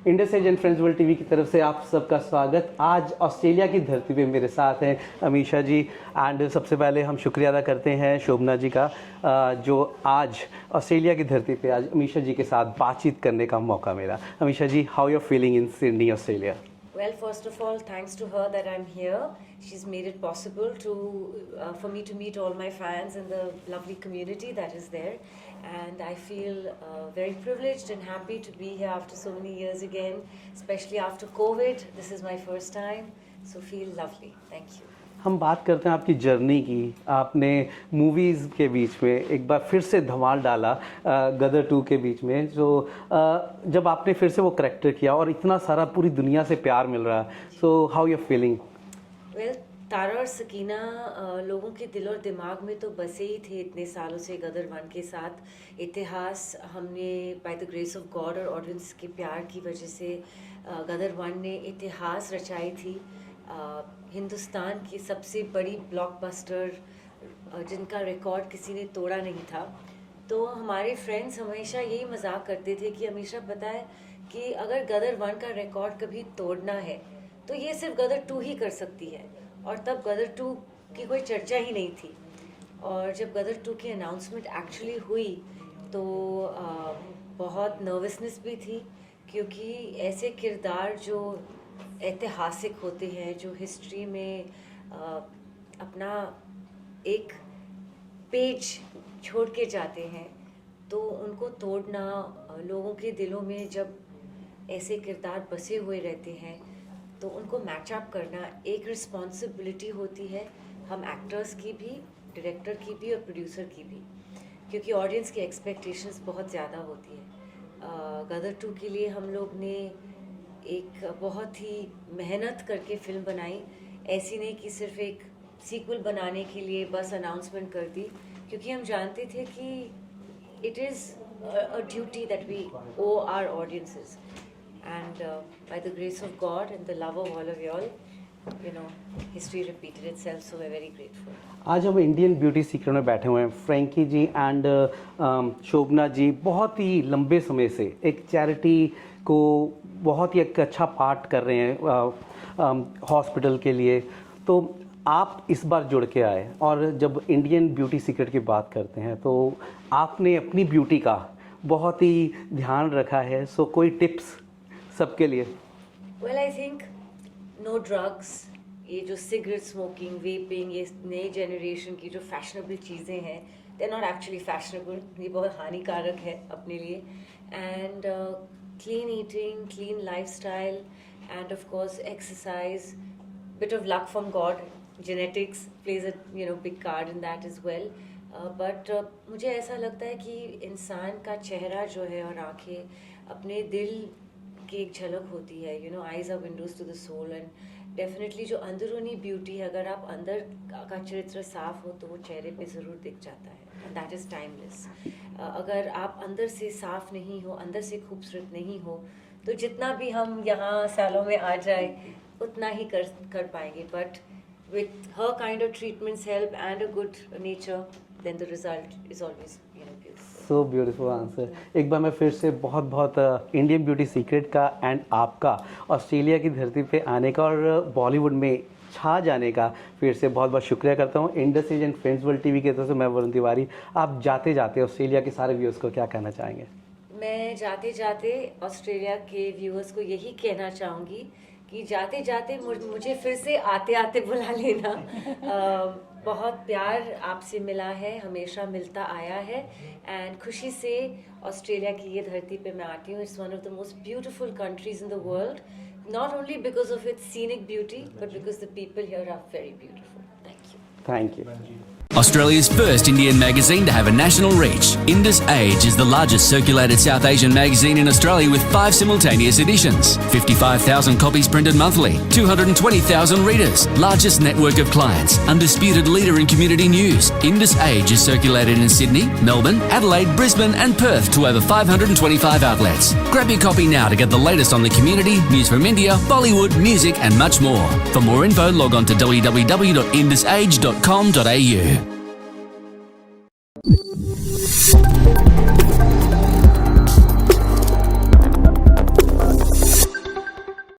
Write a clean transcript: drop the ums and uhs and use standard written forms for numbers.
Indus Age and Friends World TV की तरफ से आप सबका स्वागत। आज ऑस्ट्रेलिया की धरती पे मेरे साथ हैं अमीषा जी। एंड सबसे पहले हम शुक्रिया अदा करते हैं शोभना जी का, जो आज ऑस्ट्रेलिया की धरती पे आज अमीषा जी के साथ बातचीत करने का मौका मिला। Amisha ji, how you feeling in Sydney, Australia? Well, first of all, thanks to her that I'm here. She's made it possible for me to meet all my fans and the lovely community that is there. And I feel very privileged and happy to be here after so many years again, especially after COVID. This is my first time, so feel lovely. Thank you. हम बात करते हैं आपकी journey की। आपने movies के बीच में एक बार फिर से धमाल डाला गदर 2 के बीच में, जो जब आपने फिर से वो करैक्टर किया और इतना सारा पूरी दुनिया से प्यार मिल रहा है, so how you feeling? Well, Tara और सकीना लोगों के दिल और दिमाग में तो बसे ही थे इतने सालों से गदर 1 के साथ। इतिहास हमने bye the grace of God और ऑडियंस के प्यार की वजह से गदर 1 ने इतिहास रचाई थी। हिंदुस्तान की सबसे बड़ी ब्लॉकबस्टर जिनका रिकॉर्ड किसी ने तोड़ा नहीं था। तो हमारे फ्रेंड्स हमेशा यही मजाक करते थे कि हमेशा पता है कि अगर गदर 1 का रिकॉर्ड कभी तोड़ना है तो ये सिर्फ गदर 2 ही कर सकती है। और तब गदर 2 की कोई चर्चा ही नहीं थी। और जब गदर 2 की अनाउंसमेंट एक्चुअली हुई तो बहुत नर्वसनेस भी थी, क्योंकि ऐसे किरदार जो ऐतिहासिक होते हैं, जो हिस्ट्री में अपना एक पेज छोड़ के जाते हैं, तो उनको तोड़ना, लोगों के दिलों में जब ऐसे किरदार बसे हुए रहते हैं तो उनको मैच अप करना एक रिस्पॉन्सिबिलिटी होती है, हम एक्टर्स की भी, डायरेक्टर की भी और प्रोड्यूसर की भी, क्योंकि ऑडियंस की एक्सपेक्टेशंस बहुत ज़्यादा होती है। गदर 2 के लिए हम लोग ने एक बहुत ही मेहनत करके फिल्म बनाई, ऐसी नहीं कि सिर्फ एक सीक्वल बनाने के लिए बस अनाउंसमेंट कर दी, क्योंकि हम जानते थे कि it is a duty that we owe our audiences. And by the grace of God and the love of all of you all, you know, history repeated itself, so we are very grateful. आज हम Indian beauty secret में बैठे हुए हैं। Frankie ji and शोभना जी बहुत ही लंबे समय से एक चैरिटी को बहुत ही एक अच्छा पार्ट कर रहे हैं हॉस्पिटल के लिए। तो आप इस बार जुड़ के आए, और जब इंडियन ब्यूटी सीक्रेट की बात करते हैं तो आपने अपनी ब्यूटी का बहुत ही ध्यान रखा है। सो कोई टिप्स सबके लिए? Well, I think no drugs, ये जो सिगरेट स्मोकिंग, वेपिंग, ये नई जनरेशन की जो फैशनेबल चीज़ें हैं, they are not actually fashionable, ये बहुत हानिकारक है अपने लिए। And clean eating, clean lifestyle, and of course exercise, bit of luck from God, genetics plays a big card in that as well. But मुझे ऐसा लगता है कि इंसान का चेहरा जो है और आंखें अपने दिल की एक झलक होती है। eyes are windows to the soul, and definitely जो अंदरूनी ब्यूटी है, अगर आप अंदर का चरित्र साफ हो तो वो चेहरे पे ज़रूर दिख जाता है, एंड दैट इज़ टाइमलेस। अगर आप अंदर से साफ नहीं हो, अंदर से खूबसूरत नहीं हो, तो जितना भी हम यहाँ सालों में आ जाए उतना ही कर पाएंगे। बट विथ हर kind of treatments, help and a good nature, then the result is always beautiful. So beautiful answer. एक बार मैं फिर से बहुत बहुत इंडियन ब्यूटी सीक्रेट का एंड आपका ऑस्ट्रेलिया की धरती पे आने का और बॉलीवुड में छा जाने का फिर से बहुत बहुत शुक्रिया करता हूँ। Indus Age and Friends World TV की तरफ से मैं वरुण तिवारी। आप जाते जाते ऑस्ट्रेलिया के सारे व्यूअर्स को क्या कहना चाहेंगे? मैं जाते जाते ऑस्ट्रेलिया के व्यूअर्स को यही कहना चाहूँगी कि जाते जाते मुझे फिर से आते आते बुला लेना। बहुत प्यार आपसे मिला है, हमेशा मिलता आया है, एंड खुशी से ऑस्ट्रेलिया की ये धरती पे मैं आती हूँ। It's one of the most beautiful countries in the world, not only because of its scenic beauty, but because the people here are very beautiful. Thank you. Thank you. Australia's first Indian magazine to have a national reach, Indus Age is the largest circulated South Asian magazine in Australia with 5 simultaneous editions, 55,000 copies printed monthly, 220,000 readers, largest network of clients, undisputed leader in community news. Indus Age is circulated in Sydney, Melbourne, Adelaide, Brisbane and Perth to over 525 outlets. Grab your copy now to get the latest on the community, news from India, Bollywood, music and much more. For more info, log on to www.indusage.com.au.